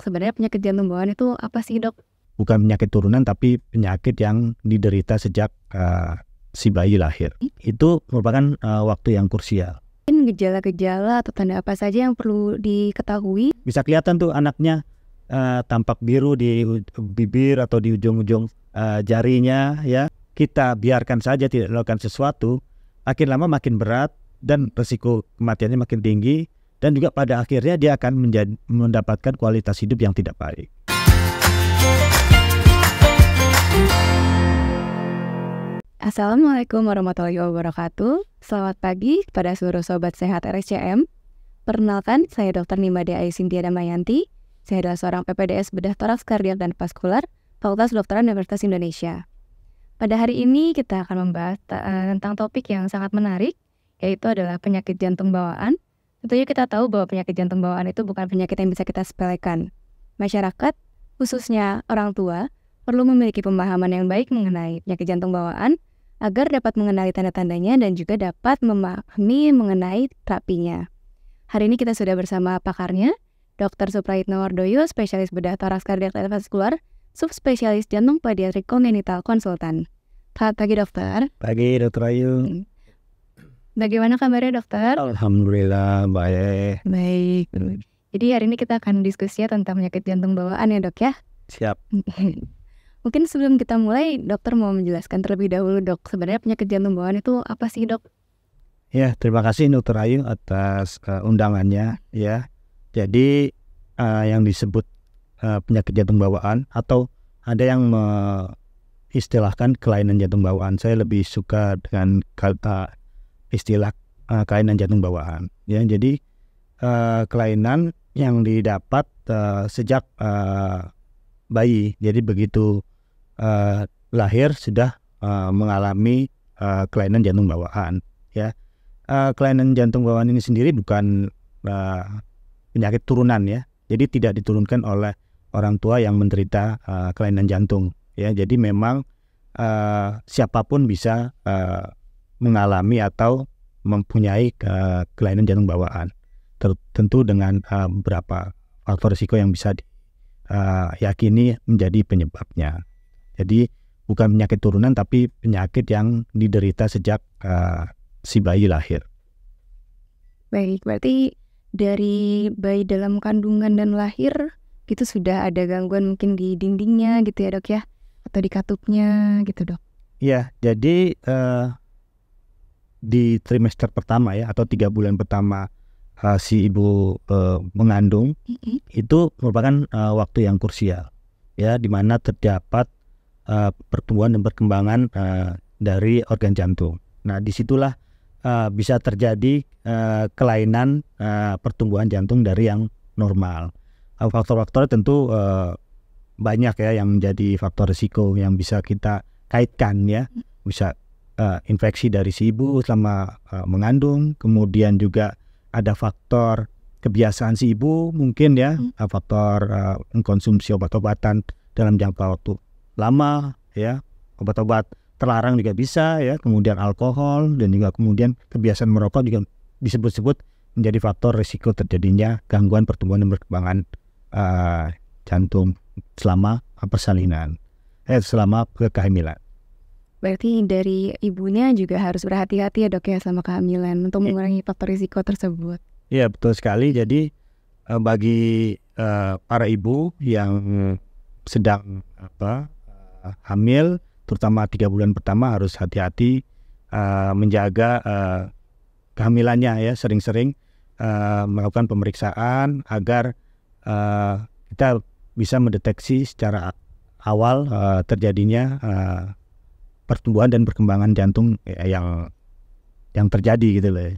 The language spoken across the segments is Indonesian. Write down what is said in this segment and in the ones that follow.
sebenarnya penyakit jantung bawaan itu apa sih dok? Bukan penyakit turunan tapi penyakit yang diderita sejak si bayi lahir. Itu merupakan waktu yang krusial. Mungkin gejala-gejala atau tanda apa saja yang perlu diketahui? Bisa kelihatan tuh anaknya tampak biru di bibir atau di ujung-ujung jarinya ya. Kita biarkan saja tidak melakukan sesuatu, makin lama makin berat dan resiko kematiannya makin tinggi, dan juga pada akhirnya dia akan mendapatkan kualitas hidup yang tidak baik. Assalamualaikum warahmatullahi wabarakatuh. Selamat pagi kepada seluruh sobat sehat RSCM. Perkenalkan, saya Dr. Nimade Aisintia Damayanti. Saya adalah seorang PPDS bedah toraks kardiak dan vaskular, Fakultas Kedokteran Universitas Indonesia. Pada hari ini kita akan membahas tentang topik yang sangat menarik, yaitu adalah penyakit jantung bawaan. Tentunya kita tahu bahwa penyakit jantung bawaan itu bukan penyakit yang bisa kita sepelekan. Masyarakat, khususnya orang tua, perlu memiliki pemahaman yang baik mengenai penyakit jantung bawaan agar dapat mengenali tanda-tandanya dan juga dapat memahami mengenai terapinya. Hari ini kita sudah bersama pakarnya, Dr. Suprayitno Wardoyo, spesialis bedah toraks kardiak dan vaskular, subspesialis jantung pediatrik kongenital konsultan. Selamat pagi dokter. Pagi Dr. Ayu. Bagaimana kabarnya dokter? Alhamdulillah baik. Baik. Jadi hari ini kita akan diskusi tentang penyakit jantung bawaan ya dok ya. Siap. Mungkin sebelum kita mulai, dokter mau menjelaskan terlebih dahulu dok, sebenarnya penyakit jantung bawaan itu apa sih dok? Ya, terima kasih Dr. Ayu atas undangannya ya. Jadi yang disebut penyakit jantung bawaan atau ada yang istilahkan kelainan jantung bawaan. Saya lebih suka dengan kata istilah kelainan jantung bawaan. Ya, jadi kelainan yang didapat sejak bayi. Jadi begitu lahir sudah mengalami kelainan jantung bawaan. Ya, kelainan jantung bawaan ini sendiri bukan penyakit turunan ya. Jadi tidak diturunkan oleh orang tua yang menderita kelainan jantung. Ya, jadi memang siapapun bisa mengalami atau mempunyai kelainan jantung bawaan. Tentu dengan beberapa faktor risiko yang bisa diyakini menjadi penyebabnya. Jadi bukan penyakit turunan tapi penyakit yang diderita sejak si bayi lahir. Baik, berarti dari bayi dalam kandungan dan lahir itu sudah ada gangguan mungkin di dindingnya gitu ya dok ya, atau di katupnya gitu dok? Iya, jadi di trimester pertama ya atau 3 bulan pertama si ibu mengandung itu merupakan waktu yang krusial ya, di mana terdapat pertumbuhan dan perkembangan dari organ jantung. Nah, disitulah bisa terjadi kelainan pertumbuhan jantung dari yang normal. Faktor-faktor tentu banyak ya yang menjadi faktor risiko yang bisa kita kaitkan ya. Bisa infeksi dari si ibu selama mengandung, kemudian juga ada faktor kebiasaan si ibu mungkin ya, faktor mengkonsumsi obat-obatan dalam jangka waktu lama ya, obat-obat terlarang juga bisa ya, kemudian alkohol dan juga kemudian kebiasaan merokok juga disebut-sebut menjadi faktor risiko terjadinya gangguan pertumbuhan dan perkembangan jantung selama persalinan, selama kehamilan. Berarti dari ibunya juga harus berhati-hati ya dok ya sama kehamilan untuk mengurangi faktor risiko tersebut. Iya betul sekali. Jadi bagi para ibu yang sedang hamil, terutama 3 bulan pertama harus hati-hati menjaga kehamilannya ya, sering-sering melakukan pemeriksaan agar kita bisa mendeteksi secara awal terjadinya pertumbuhan dan perkembangan jantung yang terjadi gitu loh.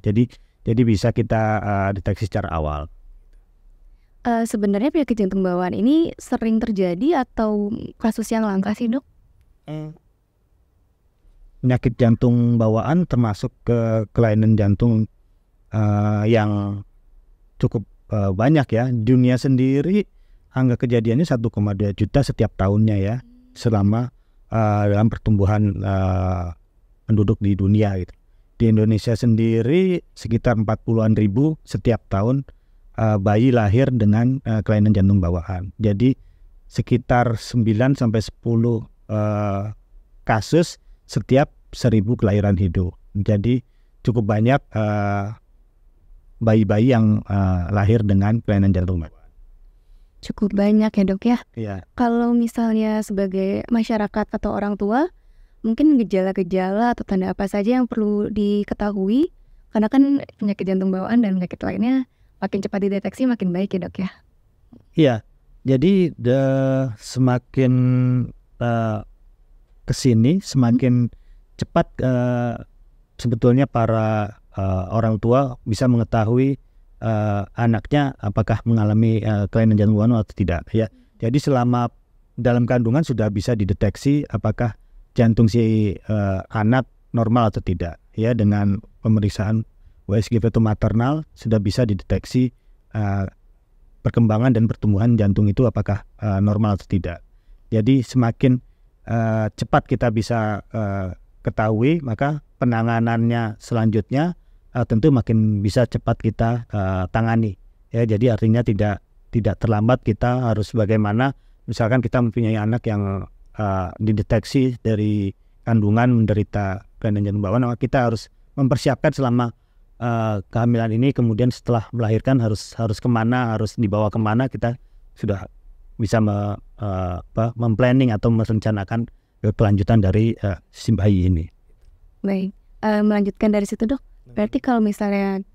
Jadi bisa kita deteksi secara awal. Sebenarnya penyakit jantung bawaan ini sering terjadi atau kasus yang langka sih dok? Penyakit jantung bawaan termasuk ke kelainan jantung yang cukup banyak ya. Dunia sendiri angka kejadiannya 1,2 juta setiap tahunnya ya, selama dalam pertumbuhan penduduk di dunia gitu. Di Indonesia sendiri sekitar 40-an ribu setiap tahun bayi lahir dengan kelainan jantung bawaan. Jadi sekitar 9 sampai 10 kasus setiap 1000 kelahiran hidup. Jadi cukup banyak bayi-bayi yang lahir dengan kelainan jantung bawaan. Cukup banyak ya dok ya. Iya. Kalau misalnya sebagai masyarakat atau orang tua, mungkin gejala-gejala atau tanda apa saja yang perlu diketahui? Karena kan penyakit jantung bawaan dan penyakit lainnya makin cepat dideteksi makin baik ya dok ya. Iya. Jadi semakin kesini semakin cepat sebetulnya para orang tua bisa mengetahui anaknya apakah mengalami kelainan jantung bawaan atau tidak ya. Jadi selama dalam kandungan sudah bisa dideteksi apakah jantung si anak normal atau tidak ya, dengan pemeriksaan USG feto maternal sudah bisa dideteksi perkembangan dan pertumbuhan jantung itu apakah normal atau tidak. Jadi semakin cepat kita bisa ketahui, maka penanganannya selanjutnya tentu makin bisa cepat kita tangani ya. Jadi artinya tidak terlambat. Kita harus bagaimana, misalkan kita mempunyai anak yang dideteksi dari kandungan menderita kelainan jantung bawaan, maka kita harus mempersiapkan selama kehamilan ini, kemudian setelah melahirkan harus kemana, harus dibawa kemana, kita sudah bisa memplanning atau merencanakan kelanjutan dari si bayi ini. Baik, melanjutkan dari situ dok. Berarti kalau misalnya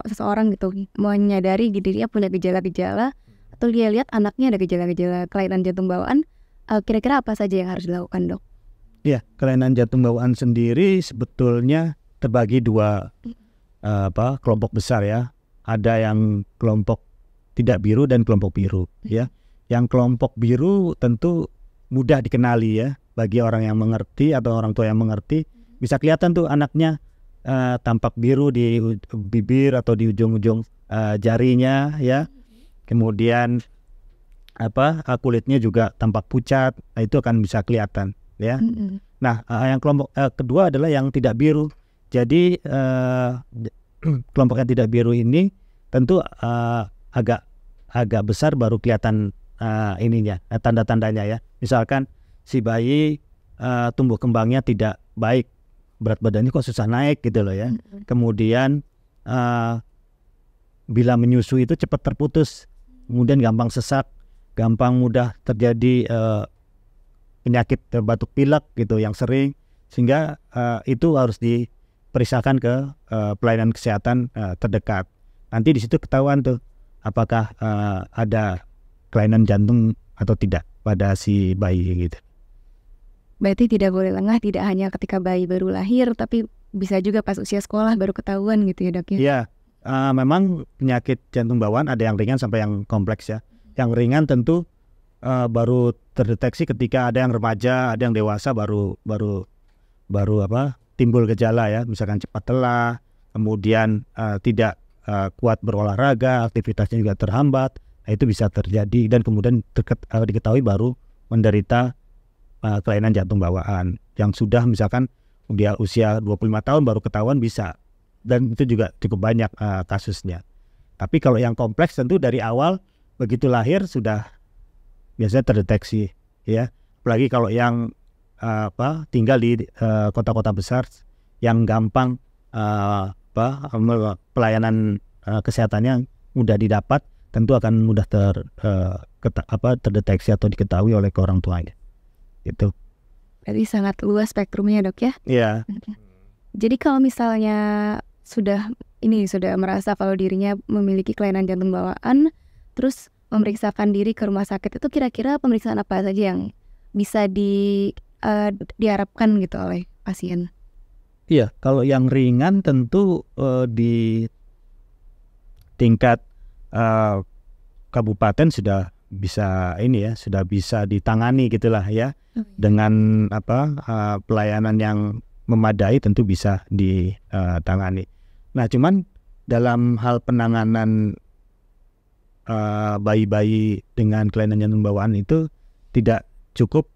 seseorang gitu menyadari dirinya punya gejala-gejala atau dia lihat anaknya ada gejala-gejala kelainan jantung bawaan, kira-kira apa saja yang harus dilakukan dok? Ya, kelainan jantung bawaan sendiri sebetulnya terbagi dua kelompok besar ya. Ada yang kelompok tidak biru dan kelompok biru ya. Yang kelompok biru tentu mudah dikenali ya bagi orang yang mengerti atau orang tua yang mengerti. Bisa kelihatan tuh anaknya tampak biru di bibir atau di ujung-ujung jarinya ya. Kemudian kulitnya juga tampak pucat. Nah, itu akan bisa kelihatan ya. Nah, yang kelompok kedua adalah yang tidak biru. Jadi kelompok yang tidak biru ini tentu agak besar baru kelihatan tanda-tandanya ya. Misalkan si bayi tumbuh kembangnya tidak baik, berat badannya kok susah naik gitu loh ya. Kemudian bila menyusui itu cepat terputus, kemudian gampang sesak, gampang mudah terjadi penyakit batuk pilek gitu yang sering, sehingga itu harus diperiksakan ke pelayanan kesehatan terdekat. Nanti di situ ketahuan tuh apakah ada kelainan jantung atau tidak pada si bayi gitu. Berarti tidak boleh lengah, tidak hanya ketika bayi baru lahir, tapi bisa juga pas usia sekolah baru ketahuan gitu ya dok ya? Iya, memang penyakit jantung bawaan ada yang ringan sampai yang kompleks ya. Yang ringan tentu baru terdeteksi ketika ada yang remaja, ada yang dewasa baru timbul gejala ya. Misalkan cepat lelah, kemudian tidak kuat berolahraga, aktivitasnya juga terhambat. Nah, itu bisa terjadi dan kemudian diketahui baru menderita kelainan jantung bawaan. Yang sudah misalkan dia usia 25 tahun baru ketahuan bisa, dan itu juga cukup banyak kasusnya. Tapi kalau yang kompleks tentu dari awal begitu lahir sudah biasanya terdeteksi ya. Apalagi kalau yang tinggal di kota-kota besar yang gampang pelayanan kesehatannya mudah didapat, tentu akan mudah terdeteksi atau diketahui oleh orang tuanya. Itu. Berarti sangat luas spektrumnya dok ya? Iya. Jadi kalau misalnya sudah merasa kalau dirinya memiliki kelainan jantung bawaan, terus memeriksakan diri ke rumah sakit, itu kira-kira pemeriksaan apa saja yang bisa diharapkan gitu oleh pasien? Iya, kalau yang ringan tentu di tingkat kabupaten sudah bisa sudah bisa ditangani gitulah ya. Dengan pelayanan yang memadai tentu bisa ditangani. Nah, cuman dalam hal penanganan bayi-bayi dengan kelainan jantung bawaan itu tidak cukup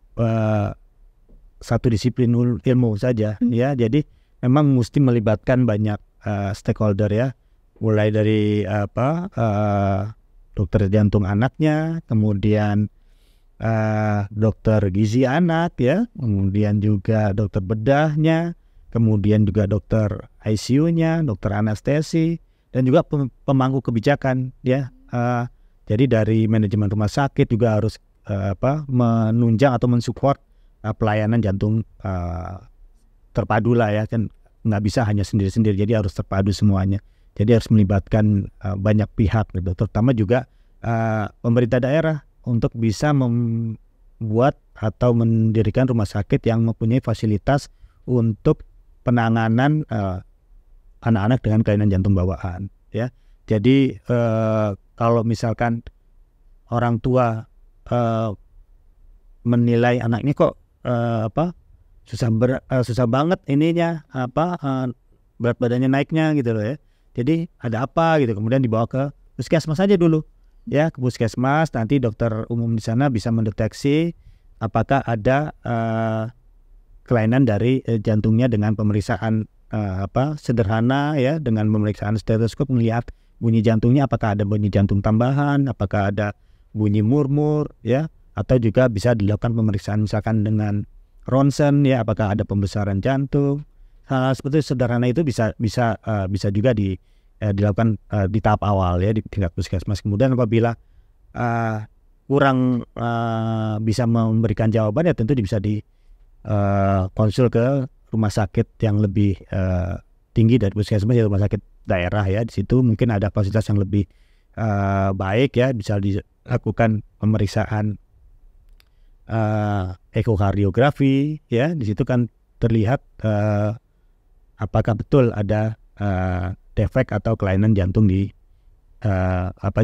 satu disiplin ilmu saja ya. Jadi memang mesti melibatkan banyak stakeholder ya. mulai dari dokter jantung anaknya, kemudian dokter gizi anak ya, kemudian juga dokter bedahnya, kemudian juga dokter ICU-nya, dokter anestesi, dan juga pemangku kebijakan ya. Jadi dari manajemen rumah sakit juga harus menunjang atau mensupport pelayanan jantung terpadu lah ya, kan nggak bisa hanya sendiri-sendiri, jadi harus terpadu semuanya. Jadi harus melibatkan banyak pihak gitu, terutama juga pemerintah daerah untuk bisa membuat atau mendirikan rumah sakit yang mempunyai fasilitas untuk penanganan anak-anak dengan kelainan jantung bawaan ya. Jadi kalau misalkan orang tua menilai anaknya kok susah banget ininya berat badannya naiknya gitu loh ya. Jadi ada apa gitu, kemudian dibawa ke puskesmas aja dulu ya, ke puskesmas. Nanti dokter umum di sana bisa mendeteksi apakah ada kelainan dari jantungnya dengan pemeriksaan sederhana ya, dengan pemeriksaan stetoskop melihat bunyi jantungnya, apakah ada bunyi jantung tambahan, apakah ada bunyi murmur ya, atau juga bisa dilakukan pemeriksaan misalkan dengan ronsen ya, apakah ada pembesaran jantung. Hal seperti sederhana itu bisa juga dilakukan di tahap awal ya, di tingkat puskesmas. Kemudian apabila kurang bisa memberikan jawaban ya tentu bisa konsul ke rumah sakit yang lebih tinggi dari puskesmas, ya rumah sakit daerah ya. Di situ mungkin ada fasilitas yang lebih baik ya, bisa dilakukan pemeriksaan ekokardiografi ya. Di situ kan terlihat apakah betul ada defek atau kelainan jantung di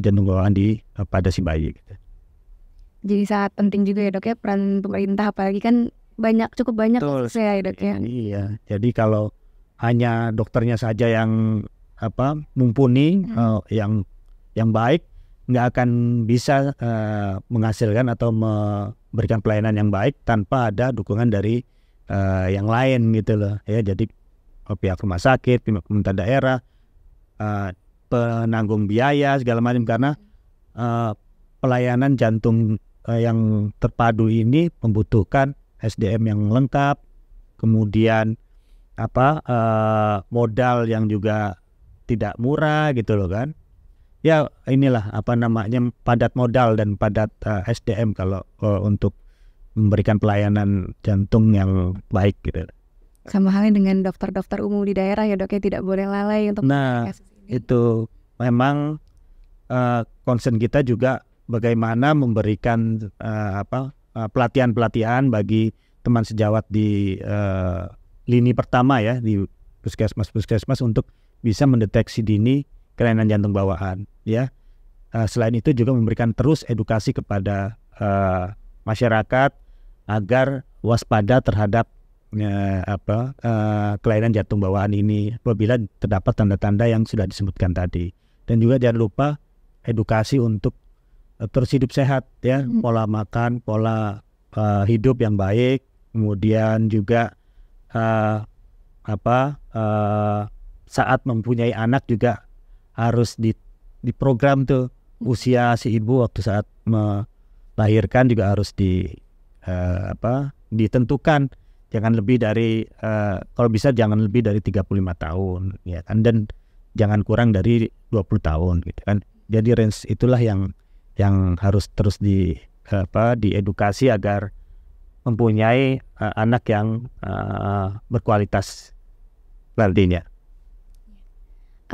jantung bawaan pada si bayi gitu. Jadi sangat penting juga ya dok ya peran pemerintah, apalagi kan cukup banyak ya dok ya. Iya, jadi kalau hanya dokternya saja yang mumpuni, yang baik, nggak akan bisa menghasilkan atau memberikan pelayanan yang baik tanpa ada dukungan dari yang lain gitu loh ya. Jadi pihak rumah sakit, pihak pemerintah daerah, penanggung biaya segala macam, karena pelayanan jantung yang terpadu ini membutuhkan SDM yang lengkap, kemudian modal yang juga tidak murah gitu loh kan. Ya inilah padat modal dan padat SDM kalau untuk memberikan pelayanan jantung yang baik gitu. Sama halnya dengan dokter-dokter umum di daerah ya dok ya, tidak boleh lalai untuk kasus ini. Itu memang concern kita juga bagaimana memberikan pelatihan-pelatihan bagi teman sejawat di lini pertama ya, di puskesmas untuk bisa mendeteksi dini kelainan jantung bawaan ya. Selain itu juga memberikan terus edukasi kepada masyarakat agar waspada terhadap kelainan jantung bawaan ini apabila terdapat tanda-tanda yang sudah disebutkan tadi. Dan juga jangan lupa edukasi untuk terus hidup sehat ya, pola makan, pola hidup yang baik, kemudian juga saat mempunyai anak juga harus diprogram tuh usia si ibu waktu saat melahirkan juga harus ditentukan, jangan lebih dari kalau bisa jangan lebih dari 35 tahun ya kan, dan jangan kurang dari 20 tahun gitu kan. Jadi range itulah yang harus terus diedukasi agar mempunyai anak yang berkualitas nantinya.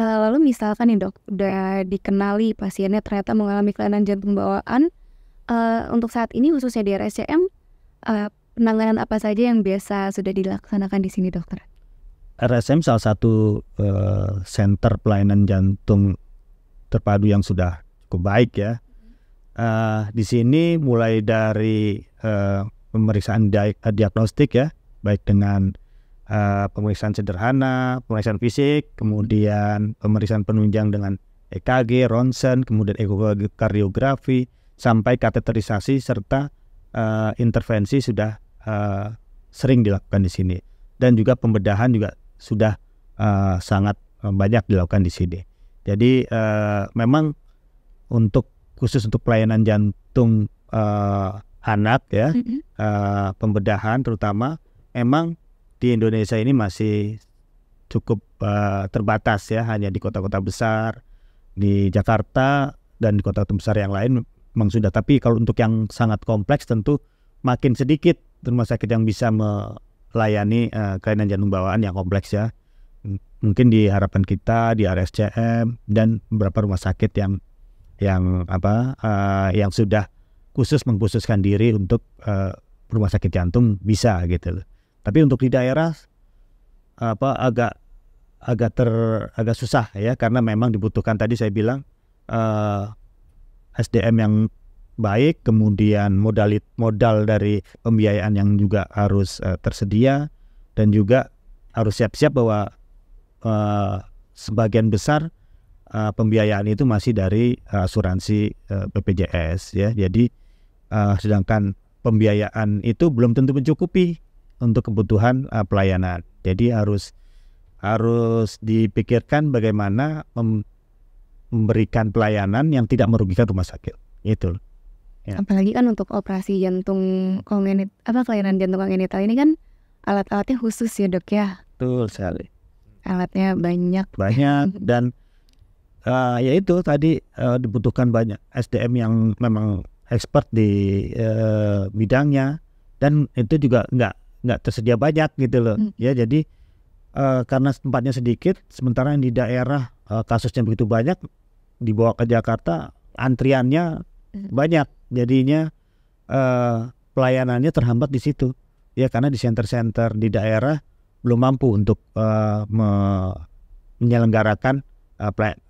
Lalu misalkan nih dok, udah dikenali pasiennya ternyata mengalami kelainan jantung bawaan, untuk saat ini khususnya di RSCM, penanganan apa saja yang biasa sudah dilaksanakan di sini dokter? RSCM salah satu center pelayanan jantung terpadu yang sudah cukup baik ya. Di sini mulai dari pemeriksaan diagnostik ya, baik dengan pemeriksaan sederhana, pemeriksaan fisik, kemudian pemeriksaan penunjang dengan EKG, ronsen, kemudian ekokardiografi, sampai kateterisasi serta intervensi sudah sering dilakukan di sini. Dan juga pembedahan juga sudah sangat banyak dilakukan di sini. Jadi memang khusus untuk pelayanan jantung anak ya, pembedahan terutama, memang di Indonesia ini masih cukup terbatas ya, hanya di kota-kota besar, di Jakarta dan di kota besar yang lain memang sudah. Tapi kalau untuk yang sangat kompleks tentu makin sedikit rumah sakit yang bisa melayani kelainan jantung bawaan yang kompleks ya. Mungkin di harapan kita di RSCM dan beberapa rumah sakit yang sudah mengkhususkan diri untuk rumah sakit jantung bisa gitu loh. Tapi untuk di daerah agak susah ya, karena memang dibutuhkan tadi saya bilang SDM yang baik, kemudian modal dari pembiayaan yang juga harus tersedia, dan juga harus siap-siap bahwa sebagian besar pembiayaan itu masih dari asuransi BPJS ya. Jadi sedangkan pembiayaan itu belum tentu mencukupi untuk kebutuhan pelayanan. Jadi harus dipikirkan bagaimana memberikan pelayanan yang tidak merugikan rumah sakit. Itu. Ya. Apalagi kan untuk operasi jantung kelainan jantung kongenital ini kan alat-alatnya khusus ya dok ya. Betul sekali. Alatnya banyak dan ya itu tadi dibutuhkan banyak SDM yang memang expert di bidangnya, dan itu juga nggak tersedia banyak gitu loh ya. Jadi karena tempatnya sedikit, sementara yang di daerah kasusnya begitu banyak, dibawa ke Jakarta antriannya banyak, jadinya pelayanannya terhambat di situ ya, karena di center-center di daerah belum mampu untuk menyelenggarakan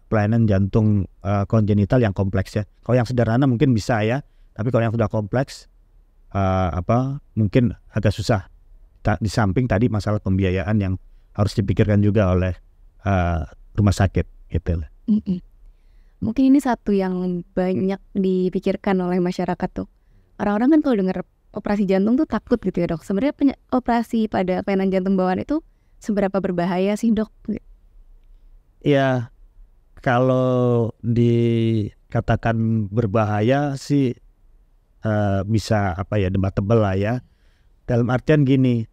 pelayanan jantung kongenital yang kompleks ya. Kalau yang sederhana mungkin bisa ya, tapi kalau yang sudah kompleks mungkin agak susah. Di samping tadi masalah pembiayaan yang harus dipikirkan juga oleh rumah sakit gitu. Mungkin ini satu yang banyak dipikirkan oleh masyarakat tuh. Orang-orang kan kalau dengar operasi jantung tuh takut gitu ya dok. Sebenarnya operasi pada kelainan jantung bawaan itu seberapa berbahaya sih dok? Ya, kalau dikatakan berbahaya sih bisa debatable lah ya. Dalam artian gini,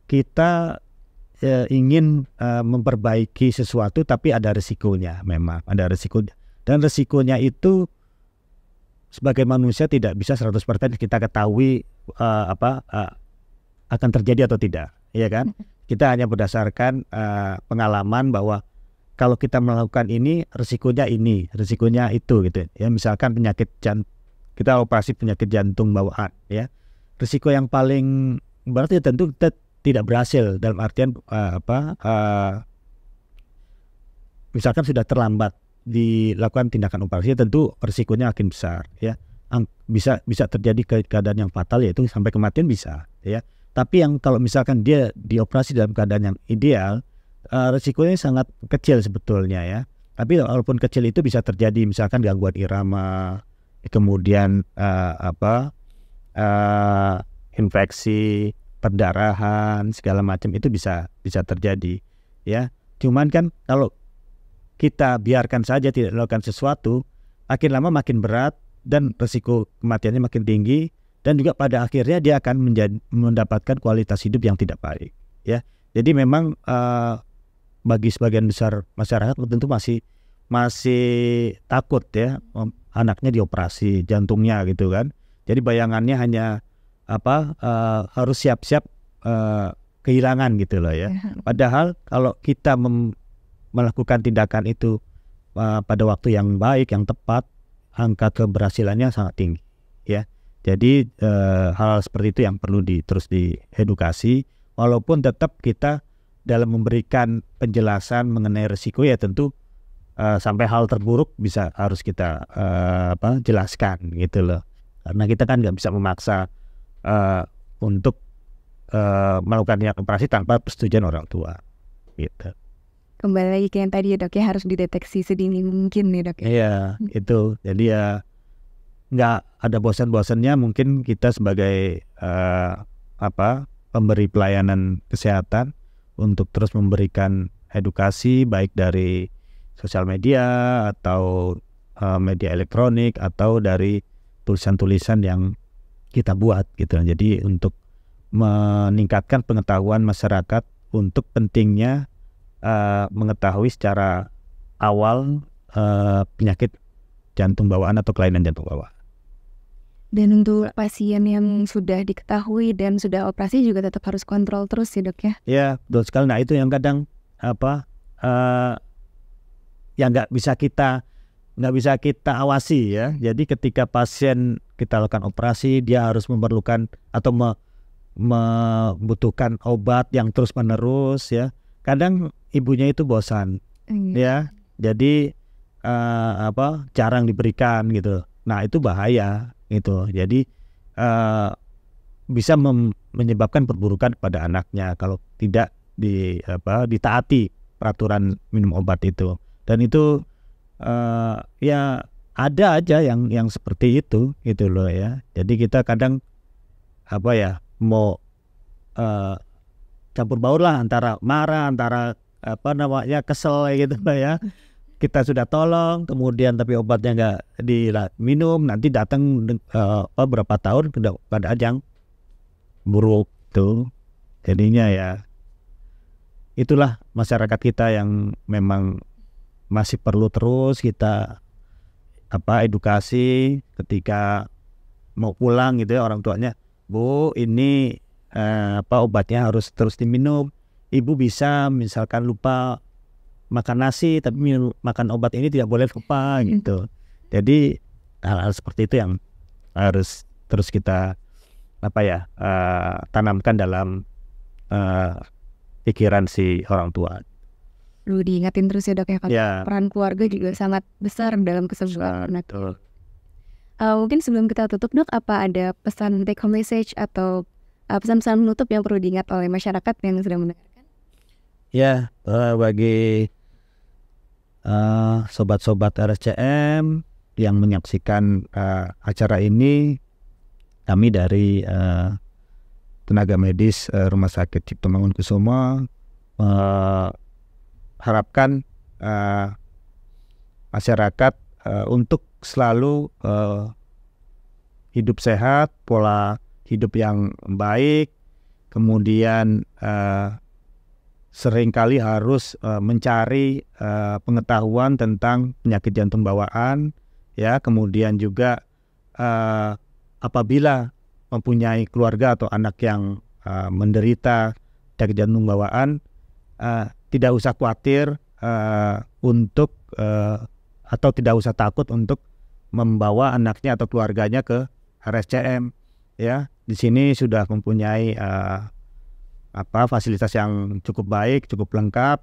kita ingin memperbaiki sesuatu, tapi ada risikonya, memang ada risikonya. Dan risikonya itu sebagai manusia tidak bisa 100% kita ketahui akan terjadi atau tidak, ya kan? Kita hanya berdasarkan pengalaman bahwa kalau kita melakukan ini, risikonya itu gitu. Ya, misalkan kita operasi penyakit jantung bawaan, ya. Risiko yang paling berat ya tentu kita tidak berhasil, dalam artian misalkan sudah terlambat dilakukan tindakan operasi, tentu risikonya makin besar ya. Bisa terjadi keadaan yang fatal, yaitu sampai kematian bisa ya. Tapi yang kalau misalkan dia dioperasi dalam keadaan yang ideal, risikonya sangat kecil sebetulnya ya. Tapi walaupun kecil itu bisa terjadi, misalkan gangguan irama, kemudian infeksi, perdarahan, segala macam itu bisa terjadi ya. Cuman kan kalau kita biarkan saja tidak melakukan sesuatu, makin lama makin berat dan risiko kematiannya makin tinggi, dan juga pada akhirnya dia akan mendapatkan kualitas hidup yang tidak baik ya. Jadi memang bagi sebagian besar masyarakat tentu masih takut ya anaknya dioperasi jantungnya gitu kan. Jadi bayangannya hanya harus siap-siap kehilangan gitu loh ya. Padahal kalau kita melakukan tindakan itu pada waktu yang baik, yang tepat, angka keberhasilannya sangat tinggi ya. Jadi hal seperti itu yang perlu terus diedukasi, walaupun tetap kita dalam memberikan penjelasan mengenai risiko ya tentu sampai hal terburuk harus kita jelaskan gitu loh. Karena kita kan nggak bisa memaksa untuk melakukan operasi tanpa persetujuan orang tua gitu. Kembali lagi ke yang tadi ya dok ya, harus dideteksi sedini mungkin nih dok ya. Iya itu, jadi ya nggak ada bosan-bosannya mungkin kita sebagai pemberi pelayanan kesehatan untuk terus memberikan edukasi baik dari sosial media atau media elektronik atau dari tulisan-tulisan yang kita buat gitu. Jadi untuk meningkatkan pengetahuan masyarakat untuk pentingnya mengetahui secara awal penyakit jantung bawaan atau kelainan jantung bawaan. Dan untuk pasien yang sudah diketahui dan sudah operasi juga tetap harus kontrol terus ya dok ya? Ya betul sekali. Nah itu yang kadang yang nggak bisa kita awasi ya. Jadi ketika pasien kita lakukan operasi, dia harus memerlukan atau membutuhkan obat yang terus menerus ya. Kadang ibunya itu bosan ya. Jadi jarang diberikan gitu. Nah itu bahaya gitu. Jadi bisa menyebabkan perburukan pada anaknya kalau tidak ditaati peraturan minum obat itu. Dan itu ya ada aja yang seperti itu gitu loh ya. Jadi kita kadang mau campur baur lah antara marah, antara kesel gitu lah ya. Kita sudah tolong, kemudian tapi obatnya nggak diminum, nanti datang berapa tahun keadaan yang buruk tuh. Jadinya ya itulah masyarakat kita yang memang masih perlu terus kita edukasi ketika mau pulang gitu ya, orang tuanya, Bu ini obatnya harus terus diminum. Ibu bisa misalkan lupa makan nasi tapi makan obat ini tidak boleh lupa gitu. Jadi hal-hal seperti itu yang harus terus kita tanamkan dalam pikiran si orang tua. Perlu diingatin terus ya dok ya, peran keluarga juga sangat besar dalam kesembuhan anak. Mungkin sebelum kita tutup dok, apa ada pesan take home message atau pesan-pesan penutup yang perlu diingat oleh masyarakat yang sedang mendengarkan? Ya, bagi sobat-sobat RSCM yang menyaksikan acara ini, kami dari tenaga medis Rumah Sakit Cipto Mangunkusumo harapkan masyarakat untuk selalu hidup sehat, pola hidup yang baik, kemudian seringkali harus mencari pengetahuan tentang penyakit jantung bawaan ya. Kemudian juga apabila mempunyai keluarga atau anak yang menderita penyakit jantung bawaan, tidak usah khawatir untuk atau tidak usah takut untuk membawa anaknya atau keluarganya ke RSCM ya. Di sini sudah mempunyai fasilitas yang cukup baik, cukup lengkap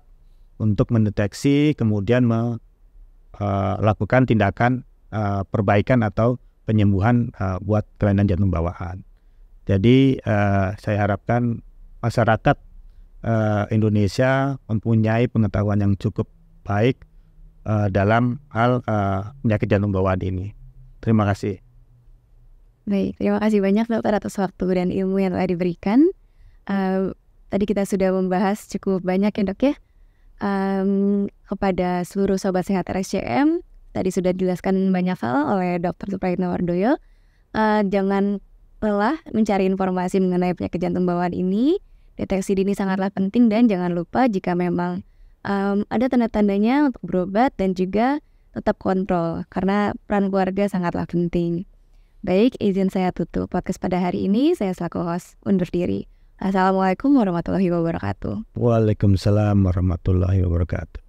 untuk mendeteksi, kemudian melakukan tindakan perbaikan atau penyembuhan buat kelainan jantung bawaan. Jadi saya harapkan masyarakat Indonesia mempunyai pengetahuan yang cukup baik dalam hal penyakit jantung bawaan ini. Terima kasih. Baik, terima kasih banyak dokter atas waktu dan ilmu yang telah diberikan. Tadi kita sudah membahas cukup banyak ya dok ya, kepada seluruh sobat sehat RSCM. Tadi sudah dijelaskan banyak hal oleh Dr. Suprayitno Wardoyo. Jangan lelah mencari informasi mengenai penyakit jantung bawaan ini. Deteksi dini sangatlah penting, dan jangan lupa jika memang ada tanda-tandanya untuk berobat dan juga tetap kontrol, karena peran keluarga sangatlah penting. Baik, izin saya tutup podcast pada hari ini. Saya selaku host undur diri. Assalamualaikum warahmatullahi wabarakatuh. Waalaikumsalam warahmatullahi wabarakatuh.